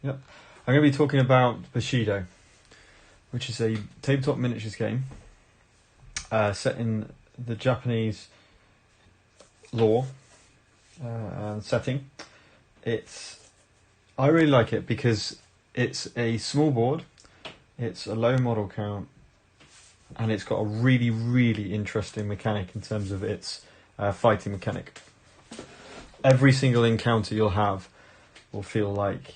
Yep. I'm going to be talking about Bushido, which is a tabletop miniatures game set in the Japanese lore and setting. I really like it because it's a small board, it's a low model count, and it's got a really, really interesting mechanic in terms of its fighting mechanic. Every single encounter you'll have will feel like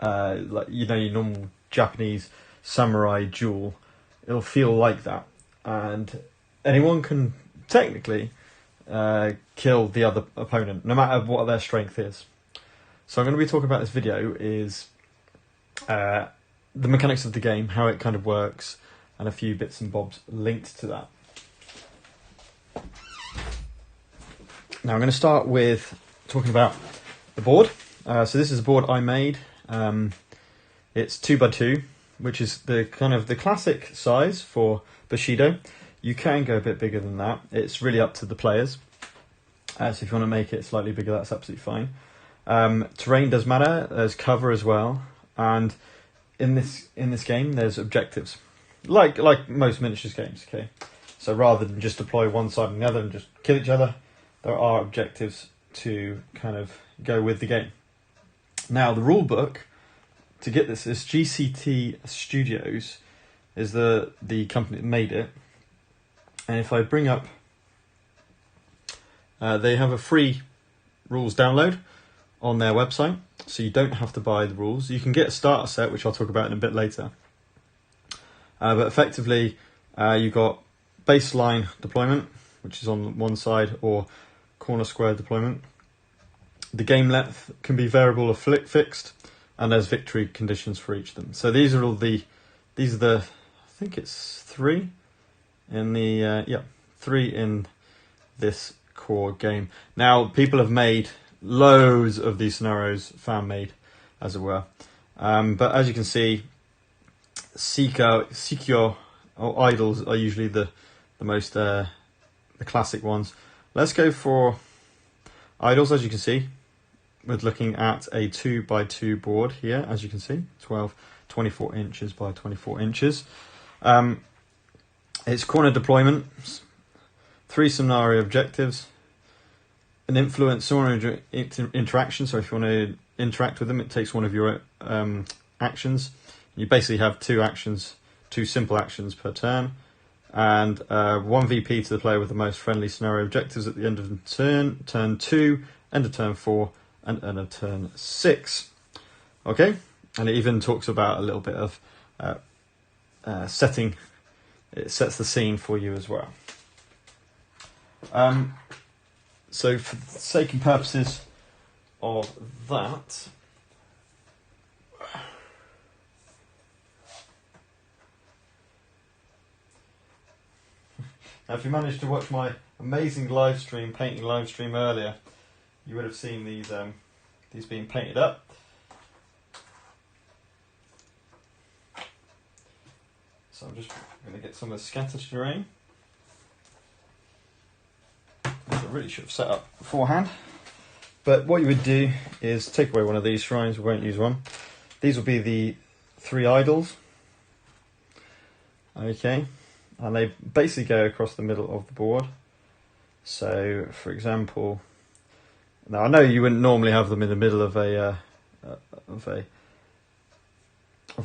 your normal Japanese samurai duel. It'll feel like that, and anyone can technically kill the other opponent, no matter what their strength is. So I'm going to be talking about this video is the mechanics of the game, how it kind of works, and a few bits and bobs linked to that. Now I'm going to start with talking about the board. So this is a board I made. It's 2x2, which is the kind of the classic size for Bushido. You can go a bit bigger than that. It's really up to the players. So if you want to make it slightly bigger, that's absolutely fine. Terrain does matter. There's cover as well, and in this game, there's objectives, like most miniatures games. Okay, so rather than just deploy one side and the other and just kill each other, there are objectives to kind of go with the game. Now, the rule book to get this is GCT Studios is the company that made it. And if I bring up, they have a free rules download on their website, so you don't have to buy the rules. You can get a starter set, which I'll talk about in a bit later. But effectively, you've got baseline deployment, which is on one side, or corner square deployment. The game length can be variable or fixed, and there's victory conditions for each of them. So these are I think it's three in the three in this core game. Now, people have made loads of these scenarios, fan made as it were, but as you can see, Sikyo or idols are usually the most the classic ones. Let's go for idols. As you can see, we're looking at a 2x2 board here, as you can see, 24 inches by 24 inches. It's corner deployment, 3 scenario objectives, an influence or interaction. So if you want to interact with them, it takes one of your actions. You basically have 2 simple actions per turn, and 1 VP to the player with the most friendly scenario objectives at the end of the turn 2, end of turn 4, and end of turn 6. Okay, and it even talks about a little bit of setting. It sets the scene for you as well. So for the sake and purposes of that, now if you managed to watch my amazing painting live stream earlier, you would have seen these being painted up. So I'm just going to get some of the scatter terrain, which I really should have set up beforehand. But what you would do is take away one of these shrines. We won't use one. These will be the 3 idols. Okay, and they basically go across the middle of the board. So, for example, now I know you wouldn't normally have them in the middle of a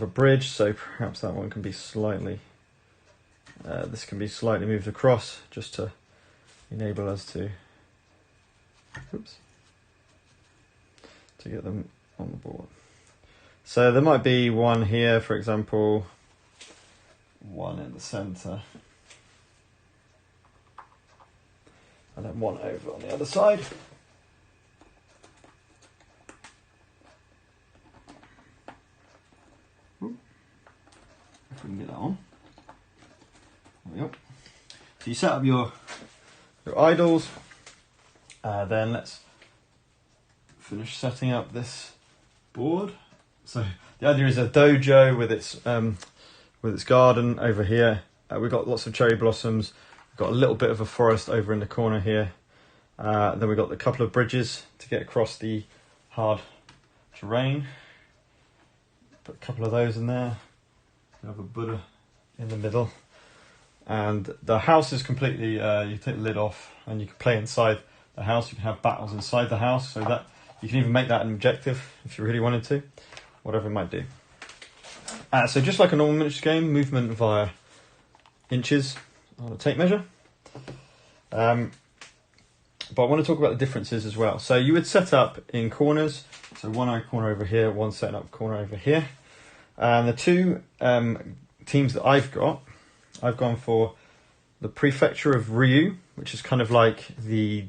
bridge, so perhaps that one can be slightly. This can be slightly moved across just to enable us to get them on the board. So there might be one here, for example, one in the centre, and then one over on the other side. If we can get that on. There we go. So you set up your idols, then let's finish setting up this board. So the idea is a dojo with its garden over here. We've got lots of cherry blossoms. We've got a little bit of a forest over in the corner here. Then we've got a couple of bridges to get across the hard terrain. Put a couple of those in there. You have a Buddha in the middle. And the house is completely, you take the lid off and you can play inside the house. You can have battles inside the house, so that you can even make that an objective if you really wanted to, whatever it might do. So just like a normal miniatures game, movement via inches on a tape measure. But I want to talk about the differences as well. So you would set up in corners, so one corner over here, one setting up corner over here. And the two teams that I've gone for the Prefecture of Ryu, which is kind of like the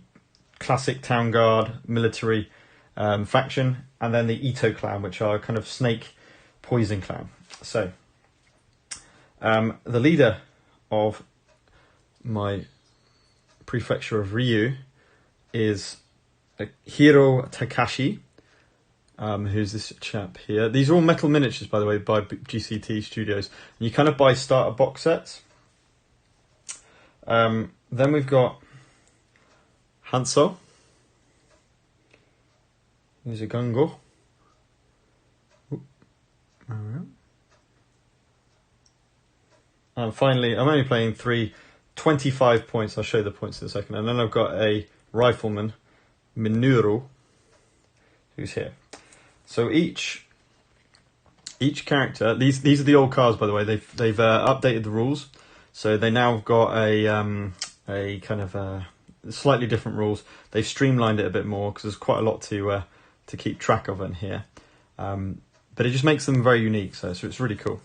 classic town guard military faction, and then the Ito clan, which are kind of snake poison clan. So the leader of my Prefecture of Ryu is Hiro Takashi, who's this chap here. These are all metal miniatures, by the way, by GCT Studios. And you kind of buy starter box sets. Then we've got Hanso. Here's a Gungo. And finally, I'm only playing 25 points. I'll show you the points in a second. And then I've got a rifleman, Minoru, who's here. So each character, these are the old cards, by the way. They've updated the rules, so they now have got a kind of slightly different rules. They've streamlined it a bit more because there's quite a lot to keep track of in here. But it just makes them very unique, so it's really cool.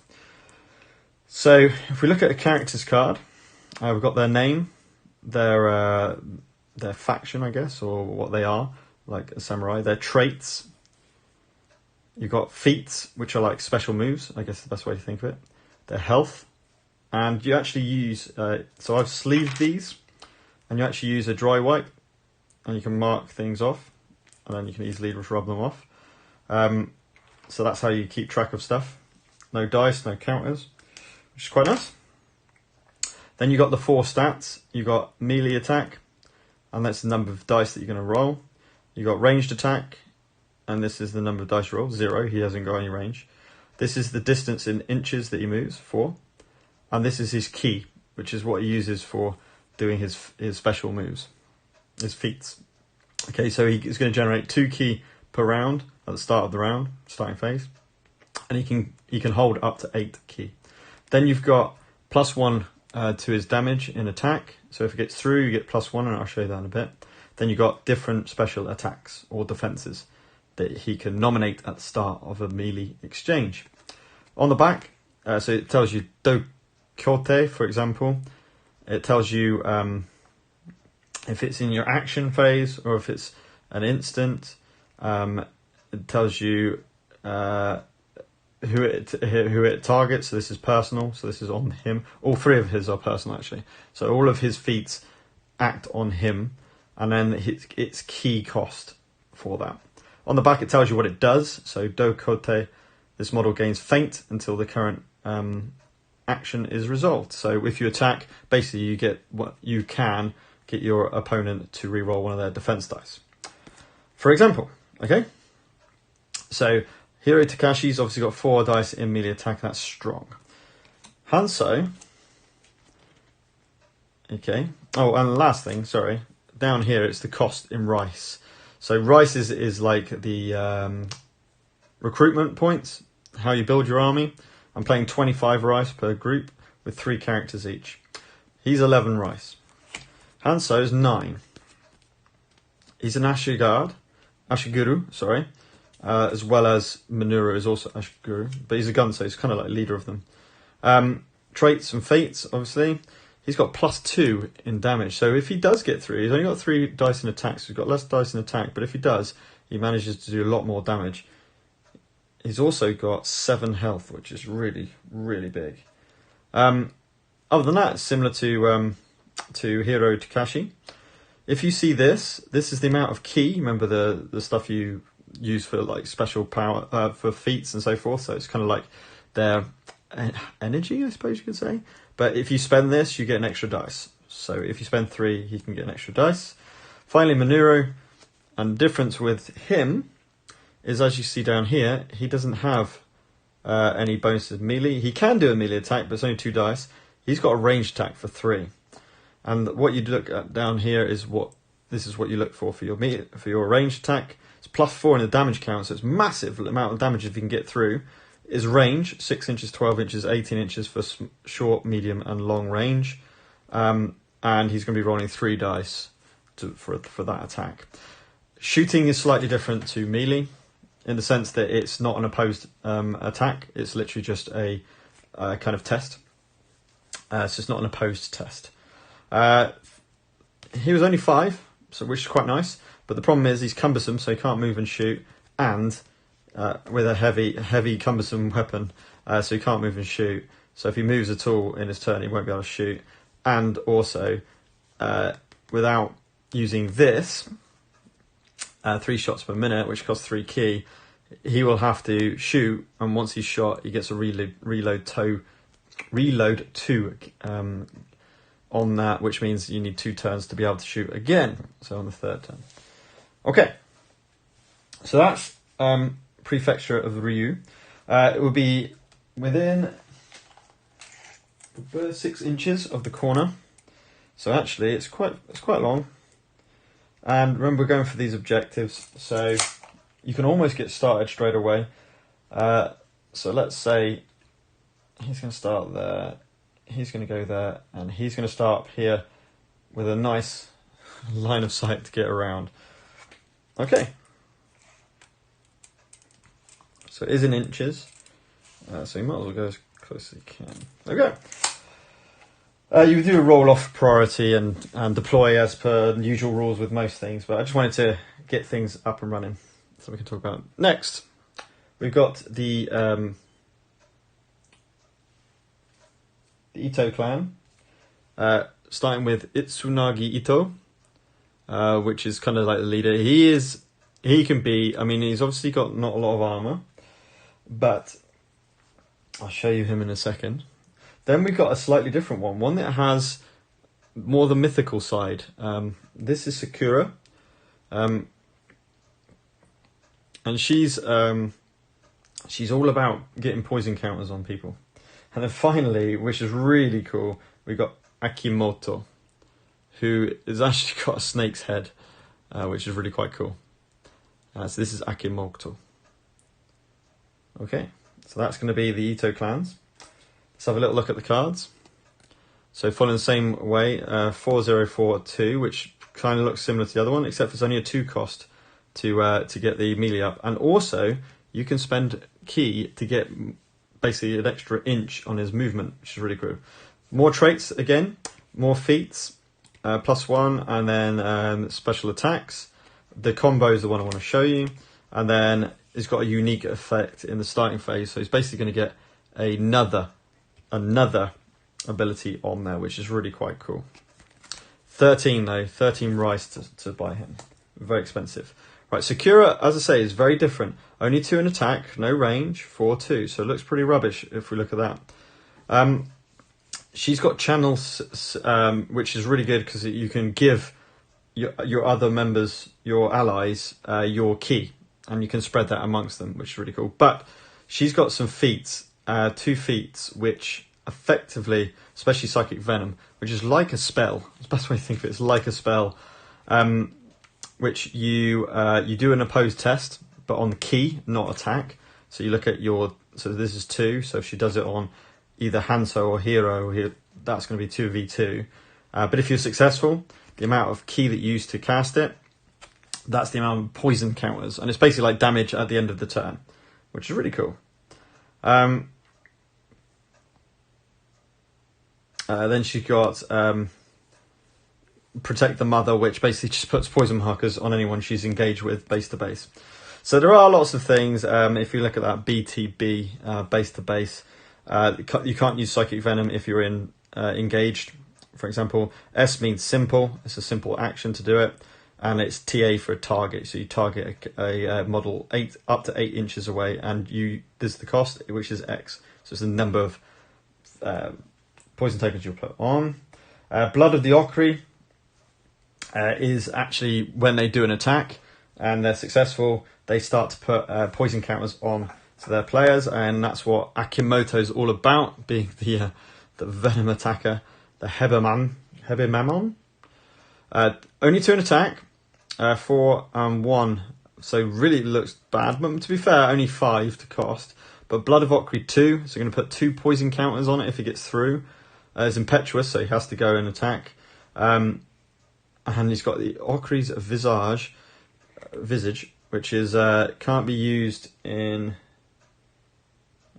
So if we look at a character's card, we've got their name, their faction, I guess, or what they are, like a samurai, their traits. You've got feats, which are like special moves, I guess the best way to think of it. Their health. And you actually use, so I've sleeved these, and you actually use a dry wipe, and you can mark things off, and then you can easily just rub them off. So that's how you keep track of stuff. No dice, no counters, which is quite nice. Then you've got the 4 stats. You've got melee attack, and that's the number of dice that you're going to roll. You've got ranged attack, and this is the number of dice rolled, 0. He hasn't got any range. This is the distance in inches that he moves, 4. And this is his ki, which is what he uses for doing his special moves, his feats. Okay, so he's going to generate 2 ki per round at the start of the round, starting phase. And he can hold up to 8 ki. Then you've got +1 to his damage in attack. So if it gets through, you get +1, and I'll show you that in a bit. Then you've got different special attacks or defenses that he can nominate at the start of a melee exchange. On the back, so it tells you Do Kyote, for example. It tells you if it's in your action phase or if it's an instant. It tells you who it targets. So this is personal. So this is on him. All 3 of his are personal, actually. So all of his feats act on him, and then its key cost for that. On the back, it tells you what it does. So Do Kote, this model gains feint until the current action is resolved. So if you attack, basically you can get your opponent to reroll one of their defense dice, for example. Okay. So Hiro Takashi's obviously got 4 dice in melee attack. That's strong. Hanso. Okay. Oh, and last thing, sorry. Down here, it's the cost in rice. So rice is like the recruitment points, how you build your army. I'm playing 25 rice per group with 3 characters each. He's 11 rice. Hanso's 9. He's an Ashiguru, sorry, as well as Minoru is also Ashiguru, but he's a gun, so he's kind of like leader of them. Traits and fates, obviously. He's got +2 in damage, so if he does get through, he's only got 3 dice in attack, so he's got less dice in attack, but if he does, he manages to do a lot more damage. He's also got 7 health, which is really, really big. Other than that, it's similar to Hiro Takashi. If you see this is the amount of ki. Remember the stuff you use for like special power for feats and so forth. So it's kind of like their energy, I suppose you could say. But if you spend this, you get an extra dice. So if you spend 3, he can get an extra dice. Finally, Minoru, and the difference with him is, as you see down here, he doesn't have any bonuses melee. He can do a melee attack, but it's only 2 dice. He's got a ranged attack for 3. And what you look at down here is this is what you look for your ranged attack. It's +4 in the damage count, so it's massive amount of damage if you can get through. Is range 6 inches, 12 inches, 18 inches for short, medium, and long range. And he's going to be rolling 3 dice for that attack. Shooting is slightly different to melee in the sense that it's not an opposed attack. It's literally just a kind of test. So it's not an opposed test. He was only 5, which is quite nice. But the problem is he's cumbersome, so he can't move and shoot, and with a heavy cumbersome weapon, so he can't move and shoot. So if he moves at all in his turn, he won't be able to shoot. And also, without using this, 3 shots per minute, which costs 3 ki, he will have to shoot, and once he's shot, he gets a reload 2 on that, which means you need 2 turns to be able to shoot again. So on the 3rd turn. Okay, so that's Prefecture of the Ryu. It will be within 6 inches of the corner. So actually, it's quite long. And remember, we're going for these objectives, so you can almost get started straight away. So let's say he's going to start there, he's going to go there, and he's going to start up here with a nice line of sight to get around. Okay. So it is in inches, so you might as well go as close as you can. Okay. You do a roll-off priority and deploy as per usual rules with most things, but I just wanted to get things up and running so we can talk about it. Next, we've got the Ito clan, starting with Itsunagi Ito, which is kind of like the leader. He can be, I mean, he's obviously got not a lot of armor, but I'll show you him in a second. Then we've got a slightly different one that has more the mythical side. This is Sakura, and she's all about getting poison counters on people. And then finally, which is really cool, we've got Akimoto, who has actually got a snake's head, which is really quite cool. So this is Akimoto. Okay, so that's going to be the Ito clans. Let's have a little look at the cards. So following the same way, 4042, which kind of looks similar to the other one, except it's only a 2 cost to get the melee up. And also, you can spend ki to get basically an extra inch on his movement, which is really cool. More traits again, more feats, +1, and then special attacks. The combo is the one I want to show you, and then it's got a unique effect in the starting phase, so he's basically going to get another ability on there, which is really quite cool. 13 though, 13 rice to buy him, very expensive. Right, Sakura, as I say, is very different. Only 2 in attack, no range, 4/2, so it looks pretty rubbish if we look at that. She's got channels, which is really good because you can give your other members, your allies, your ki, and you can spread that amongst them, which is really cool. But she's got some feats, 2 feats, which effectively, especially Psychic Venom, which is like a spell. It's the best way to think of it. It's like a spell, which you do an opposed test, but on ki, not attack. So you look at so this is 2. So if she does it on either Hanzo or Hero, that's going to be 2v2. But if you're successful, the amount of ki that you use to cast it, that's the amount of poison counters. And it's basically like damage at the end of the turn, which is really cool. Then she's got Protect the Mother, which basically just puts poison markers on anyone she's engaged with base to base. So there are lots of things. If you look at that BTB, base to base, you can't use Psychic Venom if you're engaged. For example, S means simple. It's a simple action to do it. And it's TA for a target. So you target a model up to 8 inches away, and there's the cost, which is X. So it's the number of poison tokens you'll put on. Blood of the Okri is actually when they do an attack and they're successful, they start to put poison counters on to their players, and that's what Akimoto's all about, being the venom attacker, the Hebemamon. Only 2 in attack, 4 and 1, so really looks bad, but to be fair, only 5 to cost. But Blood of Okri 2, so we're going to put 2 poison counters on it if he gets through. It's impetuous, so he has to go and attack. And he's got the Okri's Visage, which is can't be used in...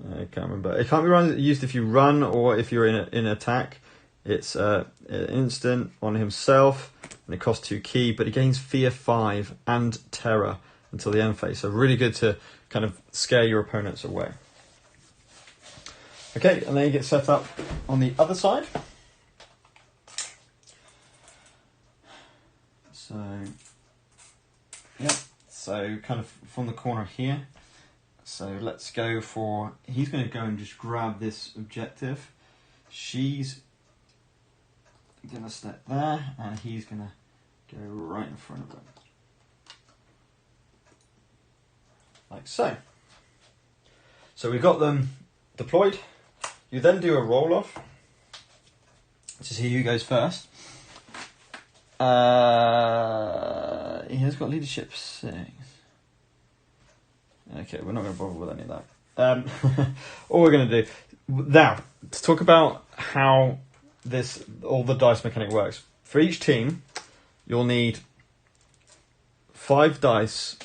I can't remember. It can't be used if you run or if you're in attack. It's an instant on himself, and it costs 2 ki, but he gains Fear 5 and Terror until the end phase. So really good to kind of scare your opponents away. Okay, and then you get set up on the other side. So, yeah, so kind of from the corner here. So let's go for, he's going to go and just grab this objective. She's going to step there, and he's going to go right in front of her. Like so. So we've got them deployed. You then do a roll-off to see who goes first. He has got leadership 6. Okay, we're not going to bother with any of that. All we're going to do now to talk about how all the dice mechanic works. For each team, you'll need 5 dice.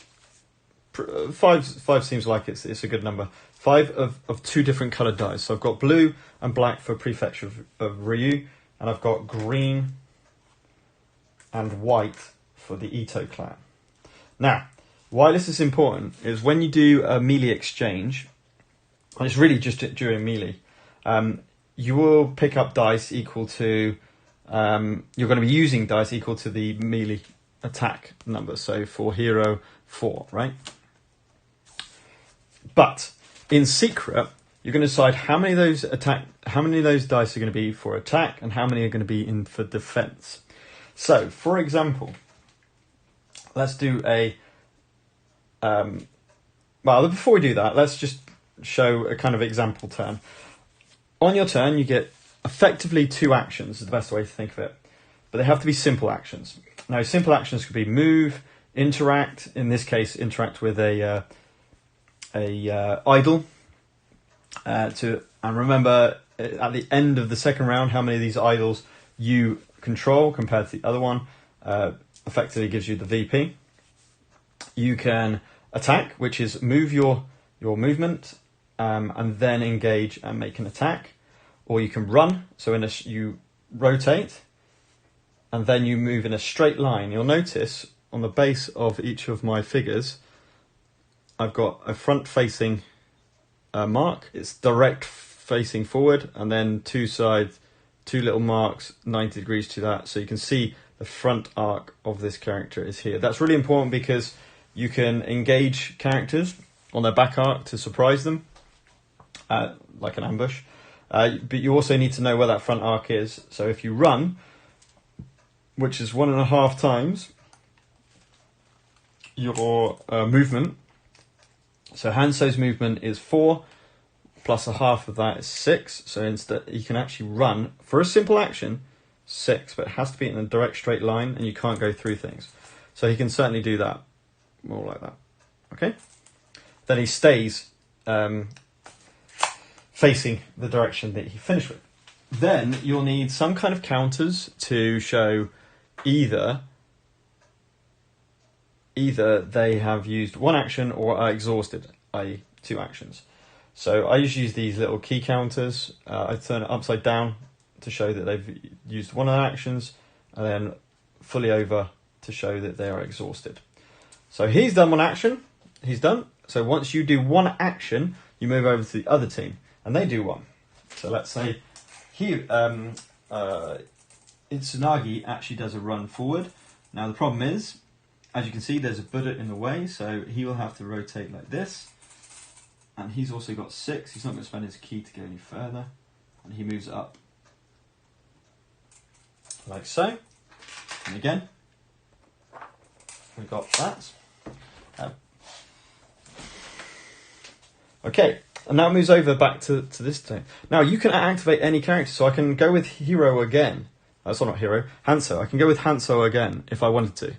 5 seems like it's a good number. 5 of 2 different coloured dice. So I've got blue and black for Prefecture of Ryu, and I've got green and white for the Ito clan. Now, why this is important is when you do a melee exchange, and it's really just during melee, you will pick up dice equal to, you're going to be using dice equal to the melee attack number. So for hero 4, right? But in secret, you're going to decide how many of those dice are going to be for attack and how many are going to be in for defense. So, for example, let's do a... well, before we do that, let's just show a kind of example turn. On your turn, you get effectively 2 actions, is the best way to think of it. But they have to be simple actions. Now, simple actions could be move, interact, in this case, interact with a idol. And remember, at the end of the second round, how many of these idols you control compared to the other one effectively gives you the VP. You can attack, which is move your movement and then engage and make an attack. Or you can run, so you rotate and then you move in a straight line. You'll notice on the base of each of my figures, I've got a front-facing mark. It's direct facing forward, and then 2 sides, 2 little marks, 90 degrees to that. So you can see the front arc of this character is here. That's really important because you can engage characters on their back arc to surprise them, like an ambush. But you also need to know where that front arc is. So if you run, which is 1.5 times your movement. So Hanso's movement is 4, plus a half of that is 6. So instead, you can actually run, for a simple action, 6, but it has to be in a direct straight line, and you can't go through things. So he can certainly do that, more like that. Okay? Then he stays facing the direction that he finished with. Then you'll need some kind of counters to show either they have used 1 action or are exhausted, i.e. 2 actions. So I usually use these little key counters. I turn it upside down to show that they've used 1 of their actions, and then fully over to show that they are exhausted. So he's done 1 action. He's done. So once you do 1 action, you move over to the other team, and they do 1. So let's say here, Itsunagi actually does a run forward. Now the problem is, as you can see, there's a Buddha in the way, so he will have to rotate like this. And he's also got 6. He's not going to spend his key to go any further. And he moves up. Like so. And again, we've got that. Okay, and now it moves over back to this turn. Now you can activate any character, so I can go with Hero again. That's not Hero, Hanzo. I can go with Hanzo again if I wanted to.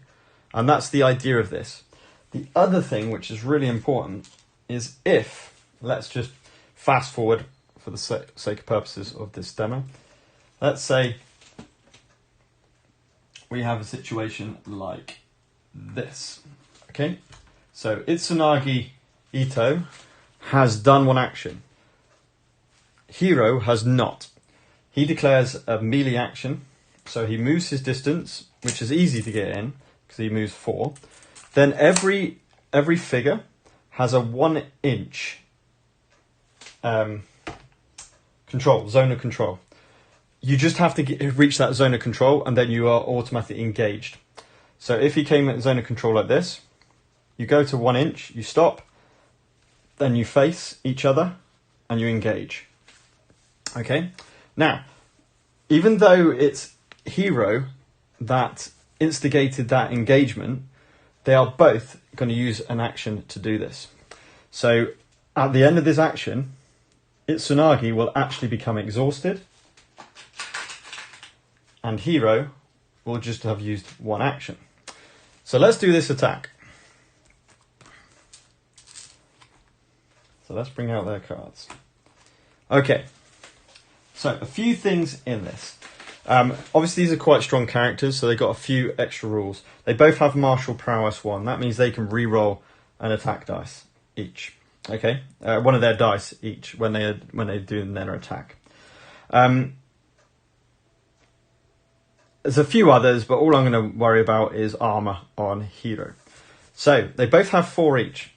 And that's the idea of this. The other thing, which is really important, is if, let's just fast forward for the sake of purposes of this demo. Let's say we have a situation like this. Okay, so Itsunagi Ito has done one action. Hero has not. He declares a melee action, so he moves his distance, which is easy to get in because he moves 4. Then every figure has a 1 inch control, zone of control. You just have to reach that zone of control, and then you are automatically engaged. So if he came at zone of control like this, you go to 1 inch, you stop, then you face each other, and you engage. Okay? Now, even though it's Hero that instigated that engagement, they are both going to use an action to do this. So at the end of this action, Itsunagi will actually become exhausted, and Hero will just have used one action. So let's do this attack. So let's bring out their cards. Okay, so a few things in this. Obviously these are quite strong characters, so they've got a few extra rules. They both have martial prowess 1. That means they can re-roll an attack dice each. Okay, one of their dice each when they do their attack. There's a few others, but all I'm going to worry about is armor on Hero. So they both have 4 each.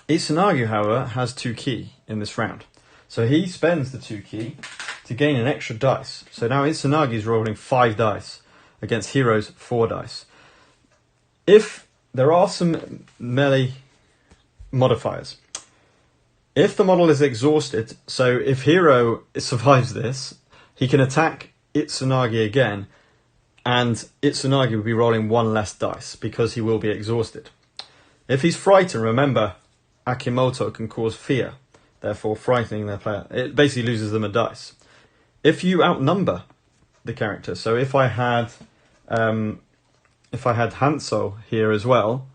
Itsunagi, however, has 2 ki in this round, so he spends the 2 ki to gain an extra dice. So now Itsunagi is rolling 5 dice against Hero's 4 dice. If there are some melee modifiers, if the model is exhausted, so if Hero survives this, he can attack Itsunagi again, and Itsunagi will be rolling 1 less dice because he will be exhausted. If he's frightened, remember, Akimoto can cause fear, therefore frightening their player. It basically loses them a dice. If you outnumber the character, so if I had Hanzo here as well,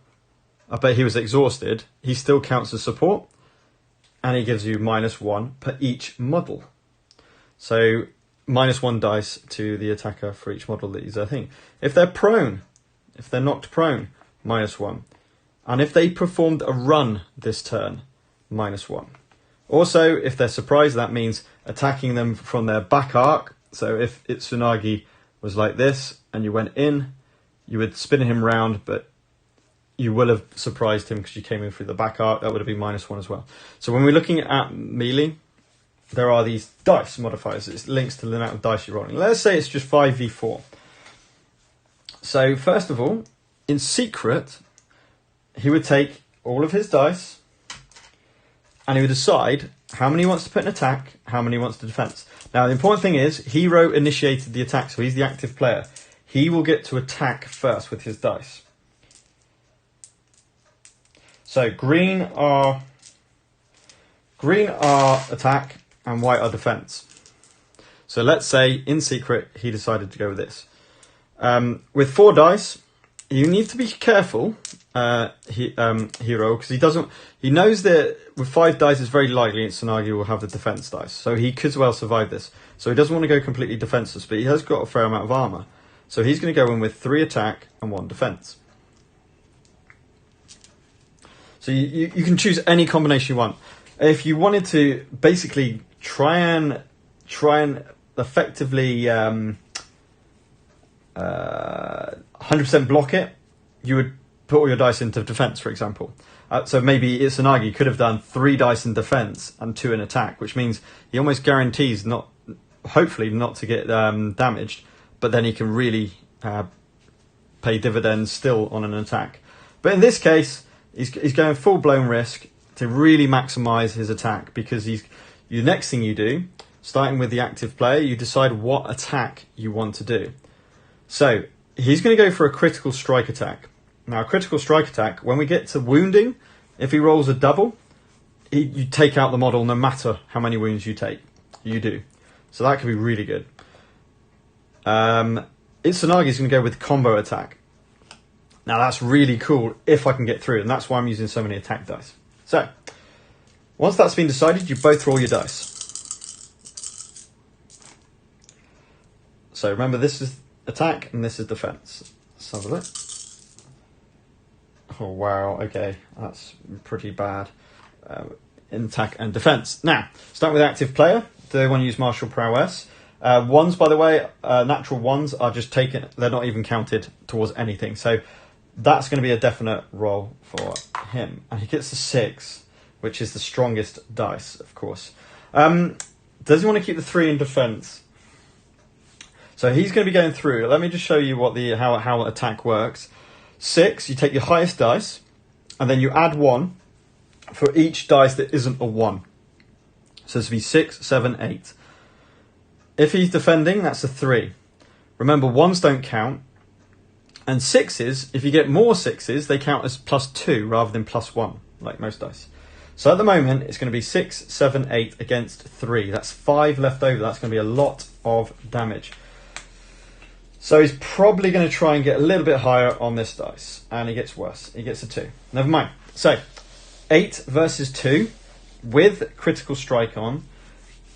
I bet he was exhausted, he still counts as support, and he gives you -1 per each model. So -1 dice to the attacker for each model that he's a thing. If they're prone, if they're knocked prone, -1. And if they performed a run this turn, -1. Also, if they're surprised, that means attacking them from their back arc. So if Itsunagi was like this and you went in, you would spin him round, but you will have surprised him because you came in through the back arc. That would have been -1 as well. So when we're looking at melee, there are these dice modifiers. It links to the amount of dice you're rolling. Let's say it's just 5v4. So first of all, in secret, he would take all of his dice and he would decide how many he wants to put in attack, how many he wants to defense. Now, the important thing is, Hero initiated the attack, so he's the active player. He will get to attack first with his dice. So green are attack and white are defense. So let's say in secret he decided to go with this. With 4 dice, you need to be careful, Hero, because he knows that with 5 dice it's very likely Itsunagi will have the defense dice, so he could well survive this. So he doesn't want to go completely defenseless, but he has got a fair amount of armor. So he's going to go in with 3 attack and 1 defense. So you can choose any combination you want. If you wanted to basically try and effectively 100% block it, you would put all your dice into defense, for example. So maybe Itsunagi could have done 3 dice in defense and 2 in attack, which means he almost guarantees hopefully not to get damaged, but then he can really pay dividends still on an attack. But in this case, he's going full-blown risk to really maximise his attack, because the next thing you do, starting with the active player, you decide what attack you want to do. So he's going to go for a critical strike attack. Now, a critical strike attack, when we get to wounding, if he rolls a double, you take out the model no matter how many wounds you take. You do. So that could be really good. Itsunagi is going to go with combo attack. Now that's really cool if I can get through, and that's why I'm using so many attack dice. So, once that's been decided, you both roll your dice. So remember, this is attack and this is defense. Let's have a look. Oh wow, okay, that's pretty bad. In attack and defense. Now, start with active player. Do they want to use martial prowess? Ones, by the way, natural ones are just taken, they're not even counted towards anything. So that's going to be a definite roll for him. And he gets a 6, which is the strongest dice, of course. Does he want to keep the 3 in defense? So he's going to be going through. Let me just show you what how attack works. 6, you take your highest dice, and then you add 1 for each dice that isn't a 1. So this would be 6, 7, 8. If he's defending, that's a 3. Remember, 1s don't count. And 6s, if you get more 6s, they count as +2 rather than +1, like most dice. So at the moment, it's going to be 6, 7, 8 against 3. That's 5 left over. That's going to be a lot of damage. So he's probably going to try and get a little bit higher on this dice. And he gets worse. He gets a 2. Never mind. So, 8 versus 2 with critical strike on.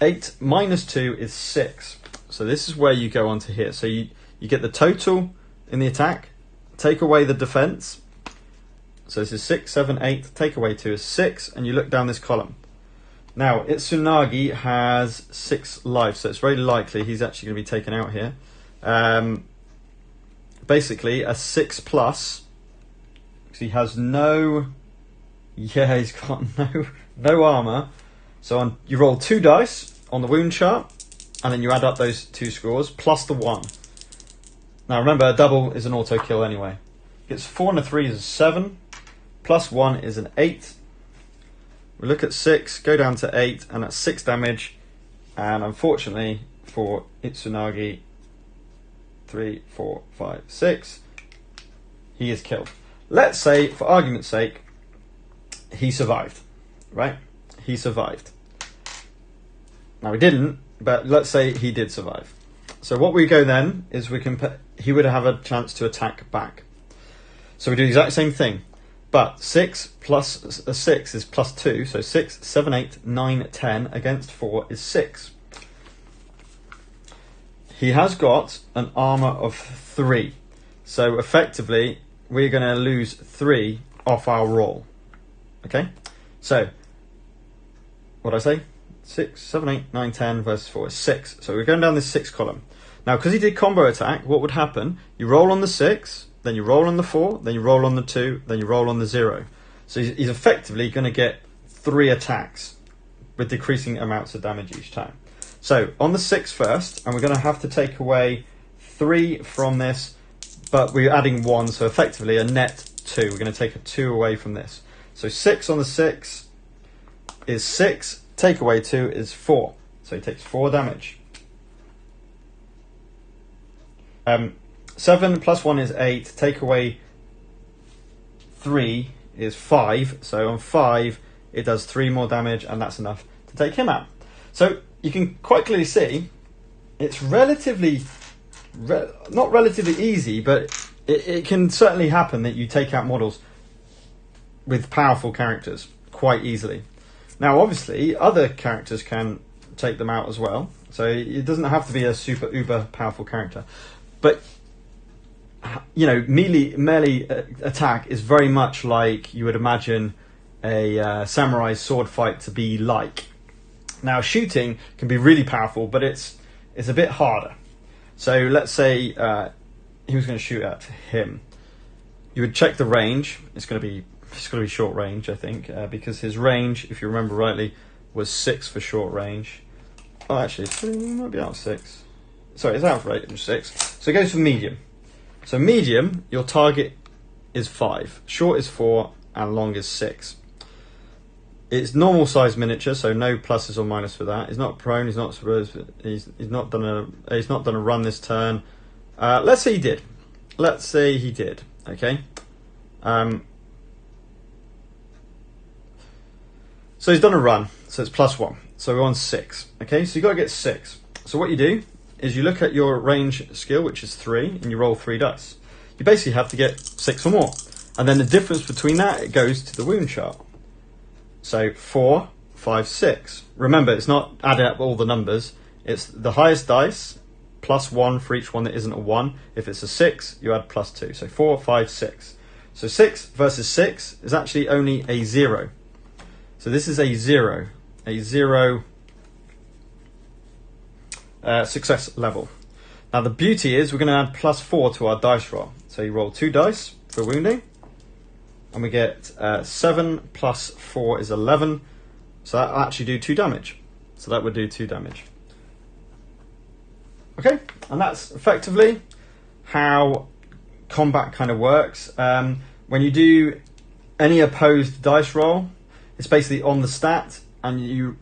8 minus 2 is 6. So this is where you go on to here. So you get the total in the attack, take away the defense. So this is 6, 7, 8, take away 2 is 6, and you look down this column. Now, Itsunagi has 6 lives, so it's very likely he's actually going to be taken out here. Basically, a 6 plus, because he has no... Yeah, he's got no armour. So you roll 2 dice on the wound chart, and then you add up those 2 scores, plus the 1. Now remember, a double is an auto kill anyway. Gets 4 and a 3 is a 7, plus 1 is an 8. We look at 6, go down to 8, and that's 6 damage. And unfortunately for Itsunagi, 3, 4, 5, 6, he is killed. Let's say, for argument's sake, he survived, right? He survived. Now he didn't, but let's say he did survive. So what we go then is he would have a chance to attack back. So we do the exact same thing, but 6 plus 6 is plus 2, so 6, 7, 8, 9, 10 against 4 is 6. He has got an armor of 3, so effectively we're going to lose 3 off our roll. Okay, so what did I say? 6, 7, 8, 9, 10 versus 4 is 6. So we're going down this 6 column. Now, because he did combo attack, what would happen? You roll on the 6, then you roll on the 4, then you roll on the 2, then you roll on the 0. So he's effectively going to get 3 attacks with decreasing amounts of damage each time. So on the 6 first, and we're going to have to take away 3 from this, but we're adding 1, so effectively a net 2. We're going to take a 2 away from this. So 6 on the 6 is 6. Take away 2 is 4. So he takes 4 damage. 7 plus 1 is 8. Take away 3 is 5. So on 5, it does 3 more damage, and that's enough to take him out. So you can quite clearly see it's relatively, not relatively easy, but it can certainly happen that you take out models with powerful characters quite easily. Now, obviously, other characters can take them out as well. So it doesn't have to be a super uber powerful character. But, you know, melee attack is very much like you would imagine a samurai sword fight to be like. Now, shooting can be really powerful, but it's a bit harder. So let's say he was going to shoot at him. You would check the range. It's going to be short range, I think, because his range, if you remember rightly, was 6 for short range. Oh, actually, it might be out of 6. Sorry, it's out of range 6. So it goes for medium. So medium, your target is 5. Short is 4, and long is 6. It's normal size miniature, so no pluses or minus for that. He's not prone. He's not supposed. He's not done a run this turn. Let's say he did. Let's say he did. So he's done a run, so it's +1. So we're on 6. Okay, so you've got to get 6. So what you do is you look at your range skill, which is 3, and you roll 3 dice. You basically have to get 6 or more. And then the difference between that, it goes to the wound chart. So 4, 5, 6. Remember, it's not adding up all the numbers. It's the highest dice, +1 for each one that isn't a 1. If it's a 6, you add +2. So 4, 5, 6. So 6 versus 6 is actually only a 0. So this is a 0. A 0 success level. Now the beauty is we're going to add +4 to our dice roll. So you roll 2 dice for wounding. And we get 7 plus 4 is 11. So that will actually do 2 damage. So that would do 2 damage. Okay, and that's effectively how combat kind of works. When you do any opposed dice roll, it's basically on the stat, and you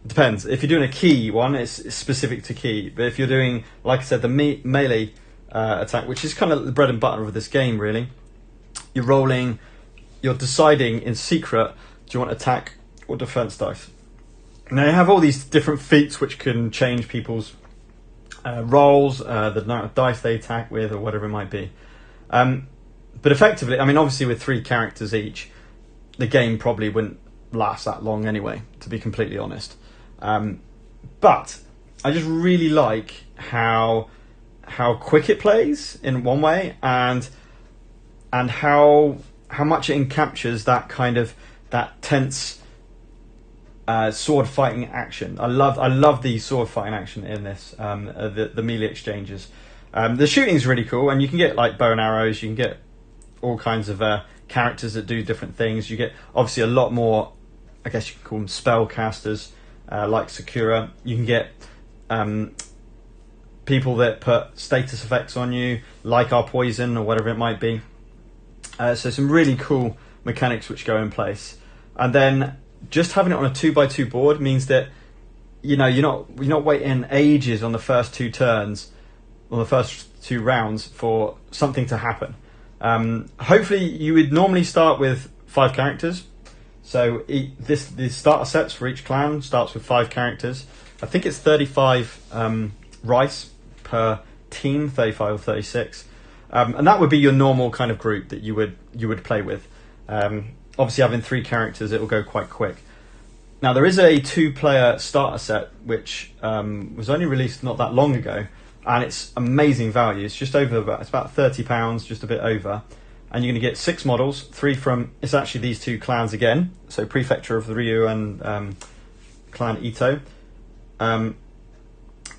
it depends. If you're doing a key one, it's specific to key. But if you're doing, like I said, the melee attack, which is kind of the bread and butter of this game, really, you're deciding in secret, do you want attack or defense dice? Now you have all these different feats which can change people's rolls, the amount of dice they attack with, or whatever it might be. But effectively, I mean, obviously with 3 characters each, the game probably wouldn't last that long anyway, to be completely honest. But I just really like how quick it plays in one way, and how much it captures that kind of that tense sword fighting action. I love the sword fighting action in this. The melee exchanges. The shooting is really cool, and you can get like bow and arrows. You can get all kinds of characters that do different things. You get obviously a lot more, I guess you can call them spellcasters, like Sakura. You can get people that put status effects on you, like our poison or whatever it might be. So some really cool mechanics which go in place. And then just having it on a 2x2 board means that you're not waiting ages on the first 2 turns, or the first 2 rounds for something to happen. Hopefully you would normally start with 5 characters. So the starter sets for each clan starts with 5 characters. I think it's 35 rice per team, 35 or 36. And that would be your normal kind of group that you would play with. Obviously having 3 characters, it will go quite quick. Now there is a 2-player starter set which was only released not that long ago, and it's amazing value. It's just over it's about £30, just a bit over, and you're going to get 6 models, 3 from, it's actually these 2 clans again, so Prefecture of the Ryu and Clan Ito.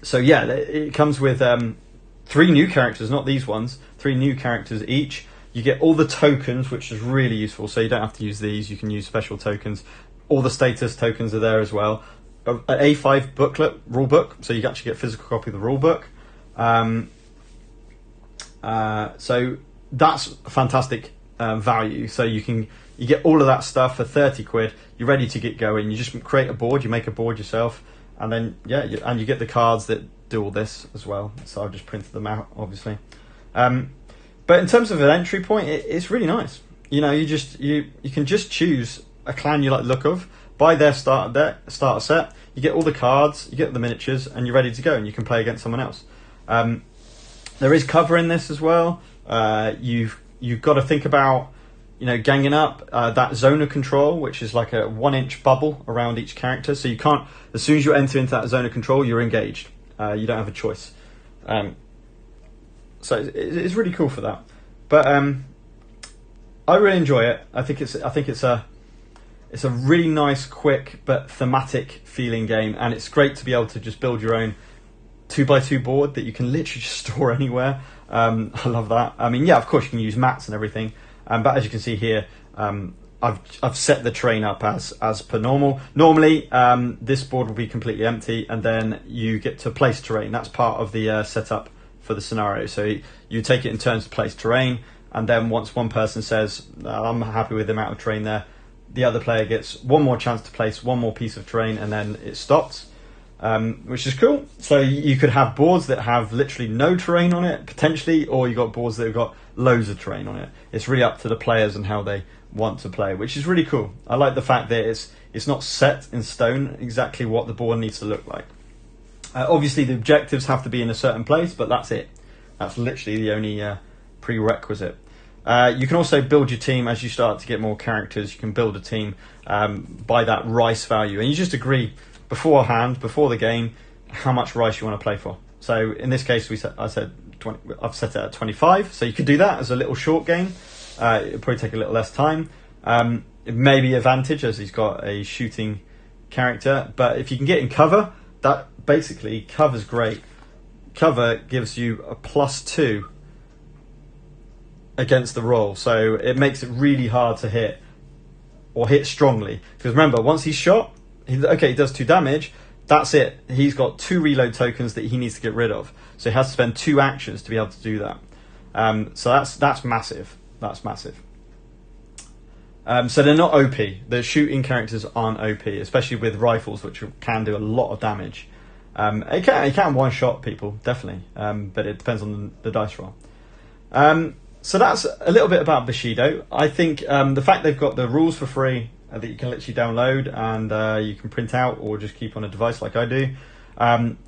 So yeah, it comes with 3 new characters, not these ones, 3 new characters each. You get all the tokens, which is really useful, so you don't have to use these, you can use special tokens. All the status tokens are there as well. An A5 booklet, rule book, so you can actually get a physical copy of the rule book. So that's fantastic value. So you get all of that stuff for 30 quid. You're ready to get going. You just create a board, you make a board yourself, and then and you get the cards that do all this as well. So I've just printed them out, obviously. But in terms of an entry point, it's really nice. You can just choose a clan you like the look of, buy their starter set, you get all the cards, you get the miniatures, and you're ready to go, and you can play against someone else. There is cover in this as well. You've got to think about ganging up that zone of control, which is like a 1-inch bubble around each character, so you can't, as soon as you enter into that zone of control, you're engaged. You don't have a choice. So it's really cool for that. But I really enjoy it. I think it's a really nice, quick but thematic feeling game, and it's great to be able to just build your own 2x2 board that you can literally just store anywhere. I love that. I mean, yeah, of course you can use mats and everything, but as you can see here, I've set the terrain up as per normal. Normally, this board will be completely empty, and then you get to place terrain. That's part of the setup for the scenario. So you take it in turns to place terrain, and then once one person says, I'm happy with the amount of terrain there, the other player gets one more chance to place one more piece of terrain, and then it stops, which is cool. So you could have boards that have literally no terrain on it, potentially, or you got boards that have got loads of terrain on it. It's really up to the players and how they want to play, which is really cool. I like the fact that it's not set in stone exactly what the board needs to look like. Obviously, the objectives have to be in a certain place, but that's it. That's literally the only prerequisite. You can also build your team as you start to get more characters. You can build a team by that rice value, and you just agree beforehand, before the game, how much rice you want to play for. So in this case, I've set it at 25. So you could do that as a little short game. It'll probably take a little less time. It may be advantage as he's got a shooting character, but if you can get in cover, that basically cover's great. Cover gives you a +2 against the roll, so it makes it really hard to hit or hit strongly. Because remember, once he's shot, he does 2 damage. That's it. He's got 2 reload tokens that he needs to get rid of, so he has to spend 2 actions to be able to do that. So that's massive. That's massive. So they're not OP. The shooting characters aren't OP, especially with rifles, which can do a lot of damage. It can one-shot people, definitely, but it depends on the dice roll. So that's a little bit about Bushido. I think the fact they've got the rules for free that you can literally download and you can print out or just keep on a device like I do, and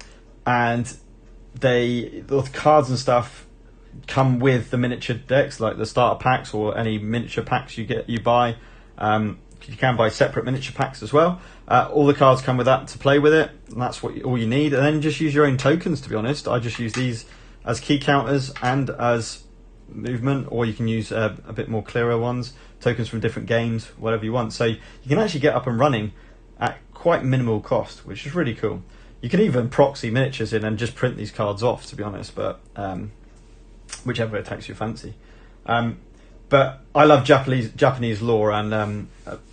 the cards and stuff come with the miniature decks, like the starter packs or any miniature packs you buy. You can buy separate miniature packs as well. All the cards come with that to play with it, and that's all you need. And then just use your own tokens, to be honest. I just use these as key counters and as movement, or you can use a bit more clearer ones, tokens from different games, whatever you want. So you can actually get up and running at quite minimal cost, which is really cool. You can even proxy miniatures in and just print these cards off, to be honest, but whichever takes your fancy. But I love Japanese lore, and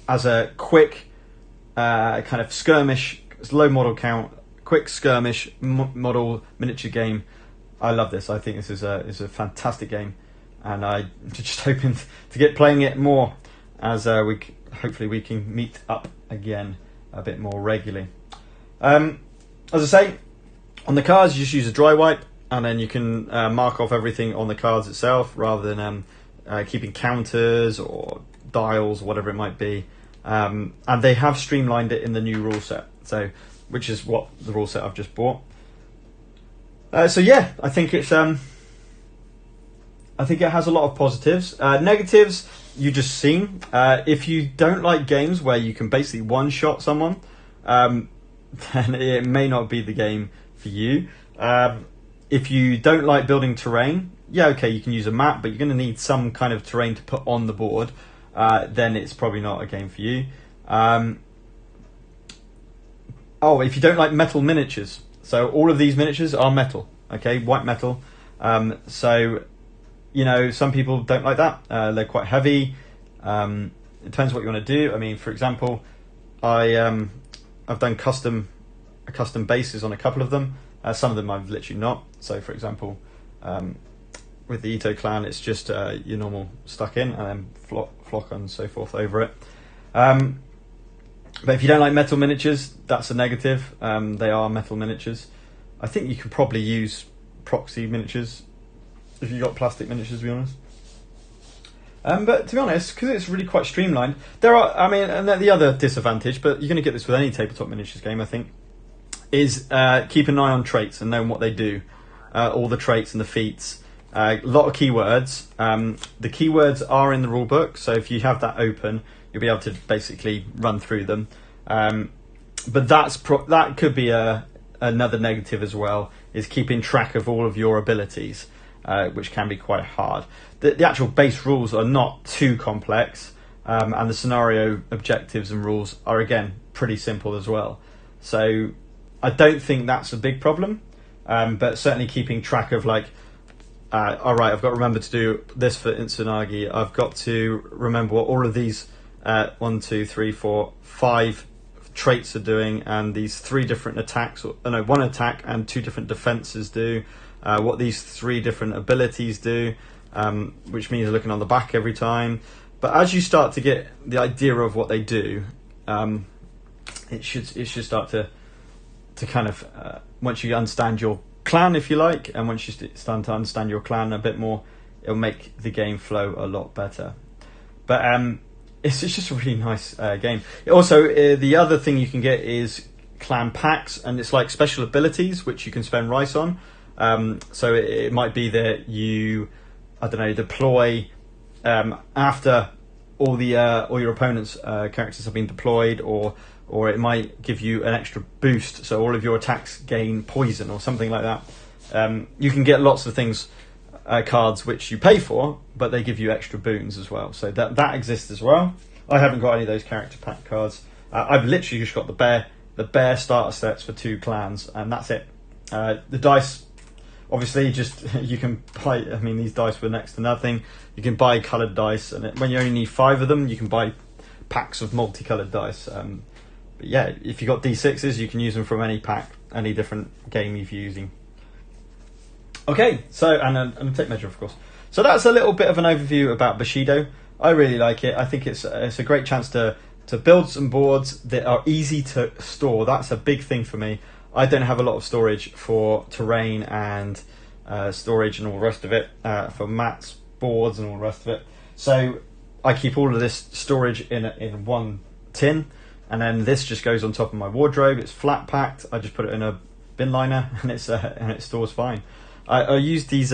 as a quick kind of skirmish, low model count, quick skirmish model miniature game, I love this. I think this is a fantastic game, and I'm just hoping to get playing it more as hopefully we can meet up again a bit more regularly. As I say, on the cards, you just use a dry wipe, and then you can mark off everything on the cards itself rather than keeping counters or dials or whatever it might be. And they have streamlined it in the new rule set, which is what the rule set I've just bought. So yeah, I think it has a lot of positives. Negatives, you just seen. If you don't like games where you can basically one-shot someone, then it may not be the game for you. If you don't like building terrain, yeah, okay, you can use a map, but you're going to need some kind of terrain to put on the board. Then it's probably not a game for you. If you don't like metal miniatures, so all of these miniatures are metal, okay, white metal. So, some people don't like that. They're quite heavy. It depends what you want to do. I mean, for example, I've done custom bases on a couple of them. Some of them I've literally not. So, for example, with the Ito clan, it's just your normal stuck in and then flock and so forth over it. But if you don't like metal miniatures, that's a negative. They are metal miniatures. I think you could probably use proxy miniatures if you got plastic miniatures, to be honest. But to be honest, because it's really quite streamlined, and the other disadvantage, but you're going to get this with any tabletop miniatures game, I think, is keep an eye on traits and knowing what they do, all the traits and the feats. A lot of keywords. The keywords are in the rule book, so if you have that open, you'll be able to basically run through them. But that could be another negative as well, is keeping track of all of your abilities, which can be quite hard. The actual base rules are not too complex, and the scenario objectives and rules are, again, pretty simple as well. So I don't think that's a big problem, but certainly keeping track of all right, I've got to remember to do this for Itsunagi. I've got to remember what all of these 1, 2, 3, 4, 5 traits are doing, and these 3 different attacks, one attack and 2 different defenses do, what these 3 different abilities do, which means looking on the back every time. But as you start to get the idea of what they do, it should start to kind of once you understand your clan, if you like, and once you start to understand your clan a bit more, it'll make the game flow a lot better. But it's just a really nice game. Also, the other thing you can get is clan packs, and it's like special abilities which you can spend rice on. So it might be that you, I don't know, deploy after all your opponent's characters have been deployed, or it might give you an extra boost, so all of your attacks gain poison or something like that. You can get lots of things, cards which you pay for, but they give you extra boons as well. So that exists as well. I haven't got any of those character pack cards. I've literally just got the bear starter sets for 2 clans, and that's it. The dice, obviously, just you can buy. I mean, these dice were next to nothing. You can buy coloured dice, and when you only need 5 of them, you can buy packs of multicoloured dice. But yeah, if you got D6s, you can use them from any pack, any different game you're using. Okay, so and a tape measure, of course. So that's a little bit of an overview about Bushido. I really like it. I think it's a great chance to build some boards that are easy to store. That's a big thing for me. I don't have a lot of storage for terrain and storage and all the rest of it, for mats, boards and all the rest of it. So I keep all of this storage in one tin, and then this just goes on top of my wardrobe. It's flat packed. I just put it in a bin liner, and it stores fine. I use these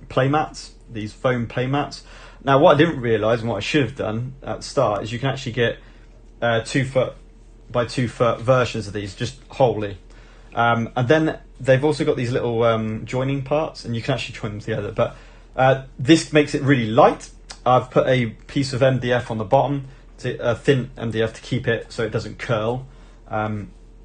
play mats, these foam play mats. Now, what I didn't realise, and what I should have done at the start, is you can actually get 2 foot by 2 foot versions of these, just wholly. And then they've also got these little joining parts, and you can actually join them together. But this makes it really light. I've put a piece of MDF on the bottom, a thin MDF to keep it so it doesn't curl.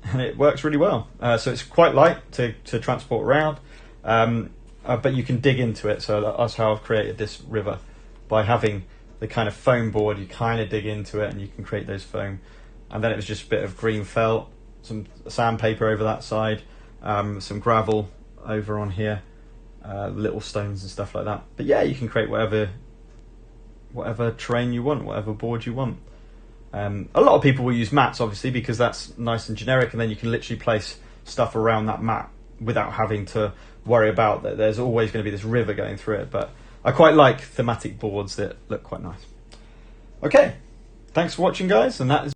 And it works really well. So it's quite light to transport around, but you can dig into it. So that's how I've created this river. By having the kind of foam board, you kind of dig into it and you can create those foam. And then it was just a bit of green felt, some sandpaper over that side, some gravel over on here, little stones and stuff like that. But yeah, you can create whatever terrain you want, whatever board you want. A lot of people will use mats, obviously, because that's nice and generic, and then you can literally place stuff around that mat without having to worry about that there's always going to be this river going through it. But I quite like thematic boards that look quite nice. Okay, thanks for watching, guys, and that is